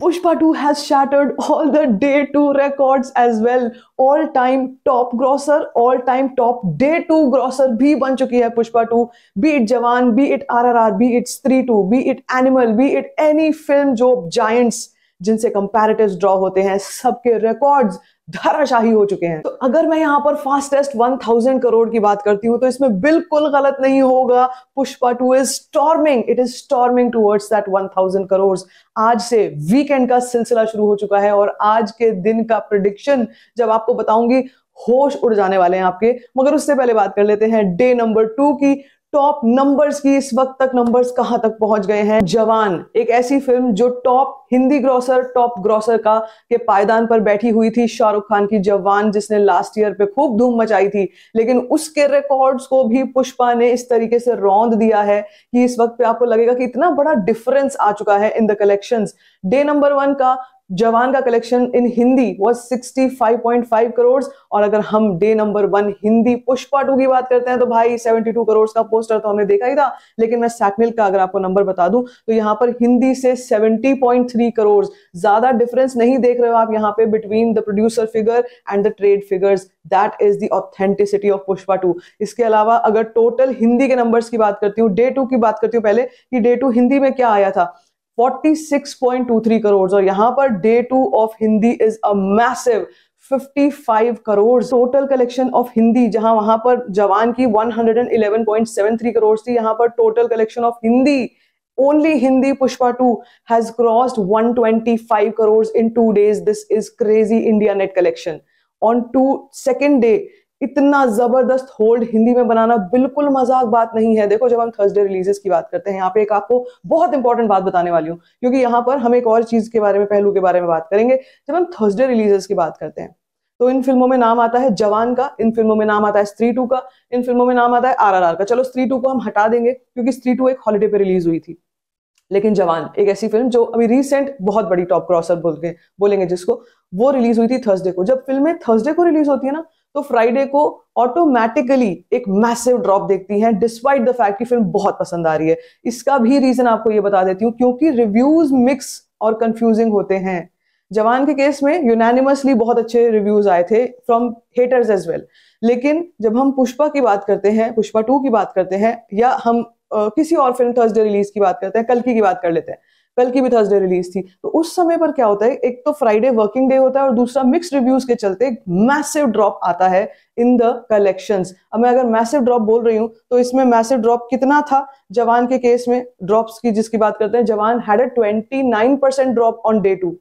Pushpa 2 has shattered all the day 2 records as well. All time top grosser, all time top day 2 grosser भी बन चुकी है Pushpa 2. Be it जवान, be it RRR, be it स्त्री 2, be it Animal, be it any film जो giants जिनसे comparatives draw होते हैं, सबके रिकॉर्ड्स धराशाही हो चुके हैं. तो अगर मैं यहाँ पर फास्टेस्ट 1000 करोड़ की बात करती हूँ तो इसमें बिल्कुल गलत नहीं होगा. Pushpa 2 is storming, it is storming towards that 1000 crore. आज से वीकेंड का सिलसिला शुरू हो चुका है और आज के दिन का प्रेडिक्शन जब आपको बताऊंगी होश उड़ जाने वाले हैं आपके. मगर उससे पहले बात कर लेते हैं डे नंबर 2 की. टॉप नंबर्स की इस वक्त तक नंबर्स कहां तक पहुंच गए हैं. जवान एक ऐसी फिल्म जो top Hindi grocer, top grocer का के पायदान पर बैठी हुई थी. शाहरुख खान की जवान जिसने लास्ट ईयर पे खूब धूम मचाई थी, लेकिन उसके रिकॉर्ड्स को भी पुष्पा ने इस तरीके से रौंद दिया है कि इस वक्त पे आपको लगेगा कि इतना बड़ा डिफरेंस आ चुका है in the collections. Day number 1 का जवान का collection in Hindi was 65.5 crore और अगर हम डे नंबर 1 हिंदी पुष्पा 2 की बात करते हैं तो भाई 72 करोड़ का पोस्टर तो हमने देखा ही था. लेकिन मैं सैकमिल का अगर आपको नंबर बता दूं तो यहाँ पर हिंदी से 70.3 करोड़, ज्यादा डिफरेंस नहीं देख रहे हो आप यहाँ पे between the producer figure and the trade figures. That is the authenticity of Pushpa 2. इसके अलावा अगर टोटल हिंदी के नंबर्स की बात करती हूँ, डे 2 की बात करती हूँ पहले कि डे 2 हिंदी में क्या आया था, 46.23 करोड़ और यहां per day 2 of Hindi is a massive 55 crore. Total collection of Hindi जहां वहां पर जवान की 111.73 करोड़ थी, यहां पर total collection of Hindi only Hindi Pushpa 2 has crossed 125 crores in 2 days. This is crazy India net collection on second day. इतना जबरदस्त होल्ड हिंदी में बनाना बिल्कुल मजाक बात नहीं है. देखो जब हम थर्सडे रिलीजेस की बात करते हैं, यहाँ पे एक आपको बहुत इंपॉर्टेंट बात बताने वाली हूँ क्योंकि यहाँ पर हम एक और चीज के बारे में, पहलू के बारे में बात करेंगे. जब हम थर्सडे रिलीजेस की बात करते हैं तो इन फिल्मों में नाम आता है जवान का, इन फिल्मों में नाम आता है स्त्री 2 का, इन फिल्मों में नाम आता है RRR का. चलो स्त्री 2 को हम हटा देंगे क्योंकि स्त्री 2 एक हॉलीडे पे रिलीज हुई थी. लेकिन जवान एक ऐसी फिल्म जो अभी रिसेंट बहुत बड़ी टॉप क्रॉसर बोलेंगे जिसको, वो रिलीज हुई थी थर्सडे को. जब फिल्में थर्सडे को रिलीज होती है ना तो फ्राइडे को ऑटोमेटिकली एक मैसिव ड्रॉप देखती हैं डिस्पाइट द फैक्ट कि फिल्म बहुत पसंद आ रही है. इसका भी रीजन आपको ये बता देती हूँ क्योंकि रिव्यूज मिक्स और कंफ्यूजिंग होते हैं. जवान के केस में यूनानिमसली बहुत अच्छे रिव्यूज आए थे फ्रॉम हेटर्स एज वेल. लेकिन जब हम पुष्पा की बात करते हैं, पुष्पा 2 की बात करते हैं या हम किसी और फिल्म थर्सडे रिलीज की बात करते हैं, कल की बात कर लेते हैं, कल की भी थर्सडे रिलीज थी, तो उस समय पर क्या होता है, एक तो फ्राइडे वर्किंग डे होता है और दूसरा मिक्स रिव्यूज के चलते मैसिव ड्रॉप आता है इन द कलेक्शंस. अब मैं अगर मैसिव ड्रॉप बोल रही हूं तो इसमें मैसिव ड्रॉप कितना था जवान के केस में, ड्रॉप्स की जिसकी बात करते हैं, जवान had a 29% drop on day 2.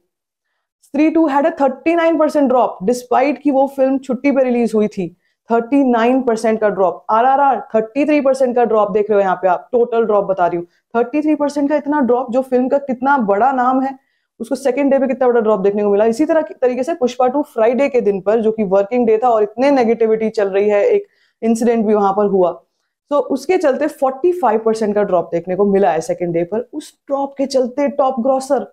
स्त्री 2 हैड अ 39% ड्रॉप डिस्पाइट कि वो फिल्म छुट्टी पे रिलीज हुई थी. 39% का ड्रॉप. RRR 33% का ड्रॉप देख रहे हो यहाँ पे आप, टोटल ड्रॉप बता रही हूँ. 33% का इतना ड्रॉप जो फिल्म का कितना बड़ा नाम है उसको सेकंड डे पे कितना बड़ा ड्रॉप देखने को मिला. इसी तरीके से पुष्पा 2 फ्राइडे के दिन पर जो कि वर्किंग डे था और इतने नेगेटिविटी चल रही है, एक इंसिडेंट भी वहां पर हुआ, तो उसके चलते 45% का ड्रॉप देखने को मिला है सेकंड डे पर. उस ड्रॉप के चलते टॉप ग्रॉसर,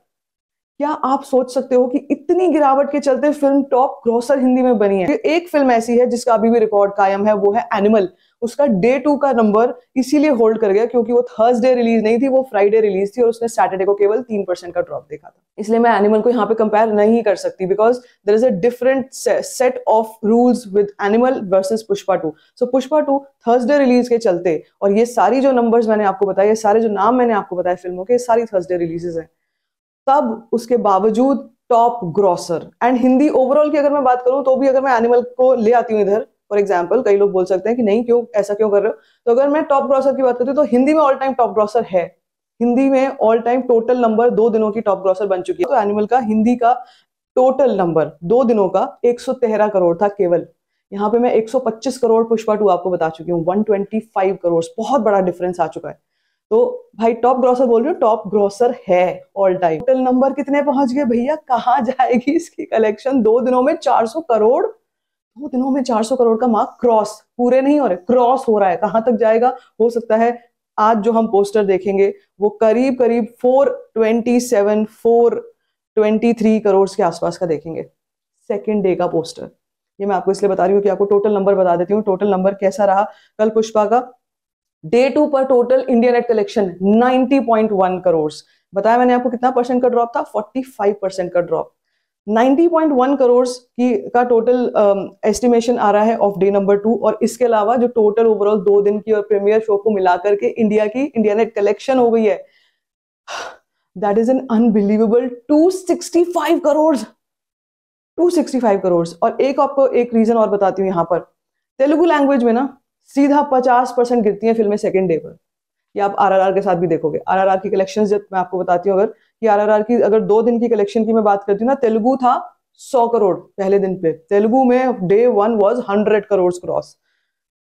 क्या आप सोच सकते हो कि इतनी गिरावट के चलते फिल्म टॉप ग्रॉसर हिंदी में बनी है. एक फिल्म ऐसी है जिसका अभी भी रिकॉर्ड कायम है, वो है एनिमल. उसका डे 2 का नंबर इसीलिए होल्ड कर गया क्योंकि वो थर्सडे रिलीज नहीं थी, वो फ्राइडे रिलीज थी और उसने सैटरडे को केवल 3% का ड्रॉप देखा था. इसलिए मैं एनिमल को यहाँ पे कंपेयर नहीं कर सकती because there is a different set of rules with animal versus Pushpa 2. So Pushpa 2 Thursday release के चलते, और ये सारी जो नंबर्स मैंने आपको बताए, ये सारे जो नाम मैंने आपको बताए फिल्मों के, सारी थर्सडे रिलीजेस हैं, तब उसके बावजूद top grocer. And Hindi overall की अगर मैं बात करूं तो भी अगर मैं एनिमल को ले आती हूं इधर, फॉर एग्जांपल, कई लोग बोल सकते हैं कि नहीं क्यों ऐसा क्यों कर रहे हो, तो अगर मैं टॉप ग्रॉसर की बात करती हूँ तो हिंदी में ऑल टाइम टॉप ग्रॉसर है. हिंदी में ऑल टाइम टोटल नंबर 2 दिनों की टॉप ग्रॉसर बन चुकी है. तो एनिमल का हिंदी का टोटल नंबर 2 दिनों का 113 करोड़ था केवल. यहाँ पे मैं 125 करोड़ पुष्पा 2 आपको बता चुकी हूँ, 125 करोड़, बहुत बड़ा डिफरेंस आ चुका है. तो भाई टॉप ग्रॉसर बोल रही हूँ, टॉप ग्रॉसर है ऑल टाइम. टोटल नंबर कितने पहुंच गए भैया, कहाँ जाएगी इसकी कलेक्शन? 2 दिनों में 400 करोड़, 2 दिनों में 400 करोड़ का मार्क क्रॉस, पूरे नहीं हो रहे, क्रॉस हो रहा है. कहां तक जाएगा हो सकता है आज जो हम पोस्टर देखेंगे वो करीब करीब 427 423 करोड़ के आसपास का देखेंगे सेकेंड डे का पोस्टर. ये मैं आपको इसलिए बता रही हूँ कि आपको टोटल नंबर बता देती हूँ. टोटल नंबर कैसा रहा कल पुष्पा का? डे 2 पर total India net collection 90.1 crore. बताया मैंने आपको कितना परसेंट का ड्रॉप था, 45% का ड्रॉप। 90.1 करोड़ की का टोटल एस्टिमेशन आ रहा है ऑफ डे नंबर 2, और इसके अलावा जो टोटल ओवरऑल 2 दिन की और प्रीमियर शो को मिलाकर के इंडिया नेट कलेक्शन हो गई है, that is an unbelievable 265 crore. 265 crore. और एक आपको एक रीजन और बताती हूँ, यहाँ पर तेलुगु लैंग्वेज में ना सीधा 50% गिरती हैं फिल्में सेकंड डे पर। ये आप आरआरआर के साथ भी देखोगे। आरआरआर की कलेक्शन जब मैं आपको बताती हूँ, अगर कि आरआरआर की अगर 2 दिन की कलेक्शन की मैं बात करती हूँ ना, तेलुगु था 100 करोड़ पहले दिन पे। तेलुगु में day 1 was 100 crore cross.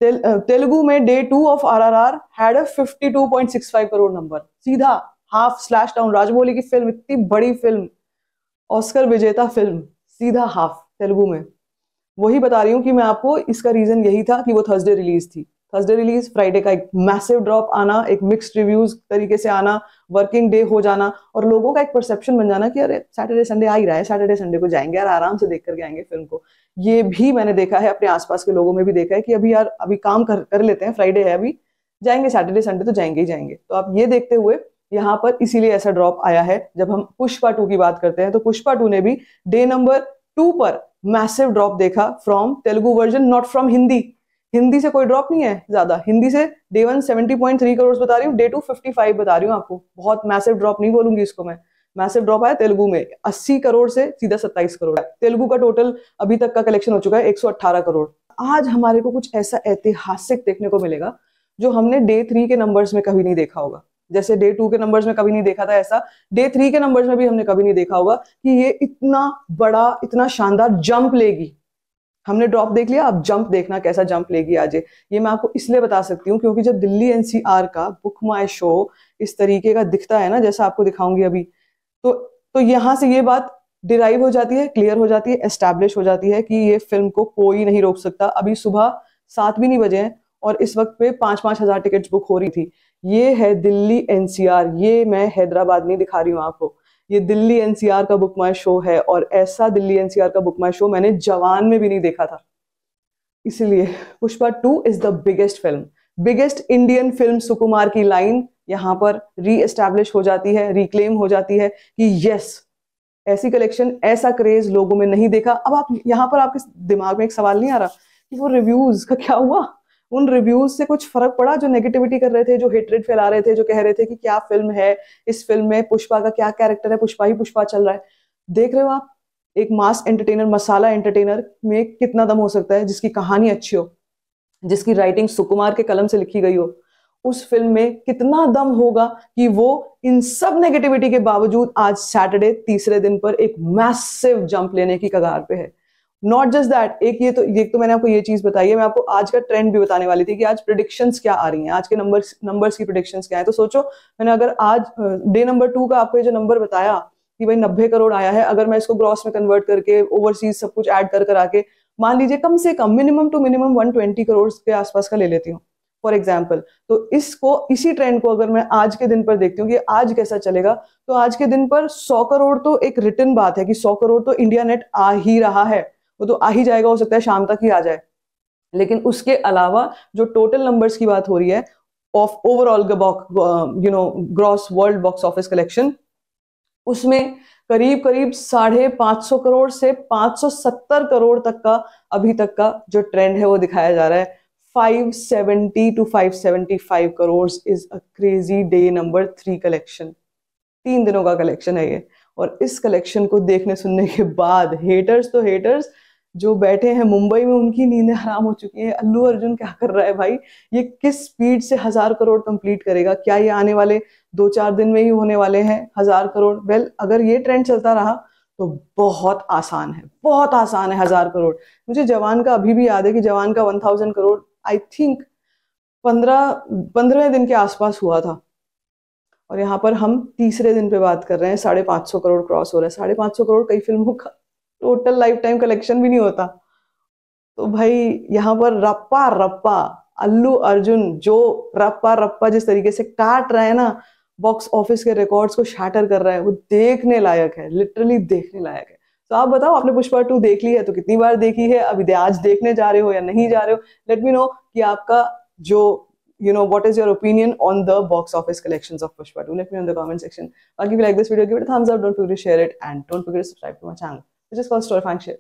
Telugu में day 2 of RRR had a 52.65 crore number, सीधा हाफ स्लैश डाउन। राजमौली की फिल्म, इतनी बड़ी फिल्म, ऑस्कर विजेता फिल्म, सीधा हाफ तेलुगु में। वही बता रही हूँ कि मैं आपको, इसका रीजन यही था कि वो थर्सडे रिलीज थी। थर्सडे रिलीज, फ्राइडे का एक मैसिव ड्रॉप आना, एक मिक्स्ड रिव्यूज तरीके से आना, वर्किंग डे हो जाना, और लोगों का एक परसेप्शन बन जाना कि अरे सैटरडे संडे आ ही रहा है, सैटरडे संडे को जाएंगे यार, आराम से देख करके आएंगे फिल्म को। ये भी मैंने देखा है, अपने आसपास के लोगों में भी देखा है कि अभी यार अभी काम कर लेते हैं, फ्राइडे है अभी, जाएंगे सैटरडे संडे तो जाएंगे ही जाएंगे। तो आप ये देखते हुए यहाँ पर इसीलिए ऐसा ड्रॉप आया है। जब हम पुष्पा 2 की बात करते हैं तो पुष्पा 2 ने भी डे नंबर 2 पर मैसिव ड्रॉप देखा from Telugu version, not from Hindi. Hindi से कोई ड्रॉप नहीं है ज्यादा। हिंदी से डे 1 70.3 करोड़ बता रही हूँ, डे 2 55 बता रही हूँ आपको। बहुत मैसिव ड्रॉप नहीं बोलूंगी इसको मैं। मैसिव ड्रॉप आया तेलुगु में 80 करोड़ से सीधा 27 करोड़। तेलुगु का टोटल अभी तक का कलेक्शन हो चुका है 118 करोड़। आज हमारे को कुछ ऐसा ऐतिहासिक देखने को मिलेगा जो हमने डे 3 के नंबर्स में कभी नहीं देखा होगा। जैसे डे 2 के नंबर्स में कभी नहीं देखा था, ऐसा डे 3 के नंबर्स में भी हमने कभी नहीं देखा होगा कि ये इतना बड़ा, इतना शानदार जंप लेगी। हमने ड्रॉप देख लिया, अब जंप देखना कैसा जंप लेगी आज ये मैं आपको इसलिए बता सकती हूँ क्योंकि जब दिल्ली एनसीआर का बुक माई शो इस तरीके का दिखता है ना, जैसा आपको दिखाऊंगी अभी, तो यहां से ये बात डिराइव हो जाती है, क्लियर हो जाती है, एस्टैब्लिश हो जाती है कि ये फिल्म को कोई नहीं रोक सकता। अभी सुबह 7 भी नहीं बजे हैं और इस वक्त पे 5-5 हजार टिकट्स बुक हो रही थी। ये है दिल्ली एनसीआर, ये मैं हैदराबाद नहीं दिखा रही हूँ आपको, ये दिल्ली एनसीआर का बुक माई शो है। और ऐसा दिल्ली एनसीआर का बुक माई शो मैंने जवान में भी नहीं देखा था। इसलिए Pushpa 2 is the biggest film, biggest Indian film. Sukumar की लाइन यहाँ पर री एस्टैब्लिश हो जाती है, रिक्लेम हो जाती है कि यस, ऐसी कलेक्शन, ऐसा क्रेज लोगों में नहीं देखा। अब आप यहाँ पर आपके दिमाग में एक सवाल नहीं आ रहा कि वो रिव्यूज का क्या हुआ? उन रिव्यूज से कुछ फर्क पड़ा? जो नेगेटिविटी कर रहे थे, जो हेट्रेड फैला रहे थे, जो कह रहे थे कि क्या फिल्म है, इस फिल्म में पुष्पा का क्या कैरेक्टर है, पुष्पा ही पुष्पा चल रहा है। देख रहे हो आप, एक मास एंटरटेनर, मसाला एंटरटेनर में कितना दम हो सकता है, जिसकी कहानी अच्छी हो, जिसकी राइटिंग सुकुमार के कलम से लिखी गई हो, उस फिल्म में कितना दम होगा कि वो इन सब नेगेटिविटी के बावजूद आज सैटरडे तीसरे दिन पर एक मैसिव जंप लेने की कगार पे है। नॉट जस्ट दैट, एक तो मैंने आपको ये चीज बताई है, मैं आपको आज का ट्रेंड भी बताने वाली थी कि आज प्रिडिक्शंस क्या आ रही हैं, आज के नंबर्स की प्रिडिक्शंस क्या है। तो सोचो, मैंने अगर आज डे नंबर 2 का आपको ये जो नंबर बताया कि भाई 90 करोड़ आया है, अगर मैं इसको ग्रॉस में कन्वर्ट करके ओवरसीज सब कुछ ऐड कर आके मान लीजिए कम से कम मिनिमम टू मिनिमम 120 करोड़ के आसपास का ले लेती हूँ फॉर एग्जाम्पल, तो इसी ट्रेंड को अगर मैं आज के दिन पर देखती हूँ कि आज कैसा चलेगा, तो आज के दिन पर 100 करोड़ तो एक रिटन बात है कि 100 करोड़ तो इंडिया नेट आ ही रहा है, वो तो आ ही जाएगा, हो सकता है शाम तक ही आ जाए। लेकिन उसके अलावा जो टोटल नंबर्स की बात हो रही है of overall gross world box office collection, उसमें करीब 550 करोड़ से 570 करोड़ तक का अभी तक का जो ट्रेंड है वो दिखाया जा रहा है। 570 to 575 crore is a crazy day number 3 collection. 3 दिनों का कलेक्शन है ये। और इस कलेक्शन को देखने सुनने के बाद हेटर्स जो बैठे हैं मुंबई में, उनकी नींदें हराम हो चुकी हैं। अल्लू अर्जुन क्या कर रहा है भाई, ये किस स्पीड से 1000 करोड़ कंप्लीट करेगा? क्या ये आने वाले 2-4 दिन में ही होने वाले हैं 1000 करोड़? वेल, अगर ये ट्रेंड चलता रहा तो बहुत आसान है, बहुत आसान है 1000 करोड़। मुझे जवान का अभी भी याद है कि जवान का 1000 करोड़ आई थिंक 15वें दिन के आसपास हुआ था। और यहाँ पर हम तीसरे दिन पे बात कर रहे हैं, 550 करोड़ क्रॉस हो रहा है। 550 करोड़ कई फिल्मों का टोटल लाइफ टाइम कलेक्शन भी नहीं होता। तो भाई यहाँ पर रप्पा रप्पा अल्लू अर्जुन जो रप्पा रप्पा जिस तरीके से काट रहा है ना, बॉक्स ऑफिस के रिकॉर्ड्स को शैटर कर रहा है, वो देखने लायक है, लिटरली देखने लायक है। तो आप बताओ, आपने पुष्पा 2 देख ली है तो कितनी बार देखी है, अभी आज देखने जा रहे हो या नहीं जा रहे हो? लेट मी नो कि आपका जो what is your opinion on the box office collections of Pushpa 2? Let me know in the comment section. If you like this video, give it a thumbs up. Don't forget to share it, and don't forget to subscribe to my channel, which is called Story Fang Share.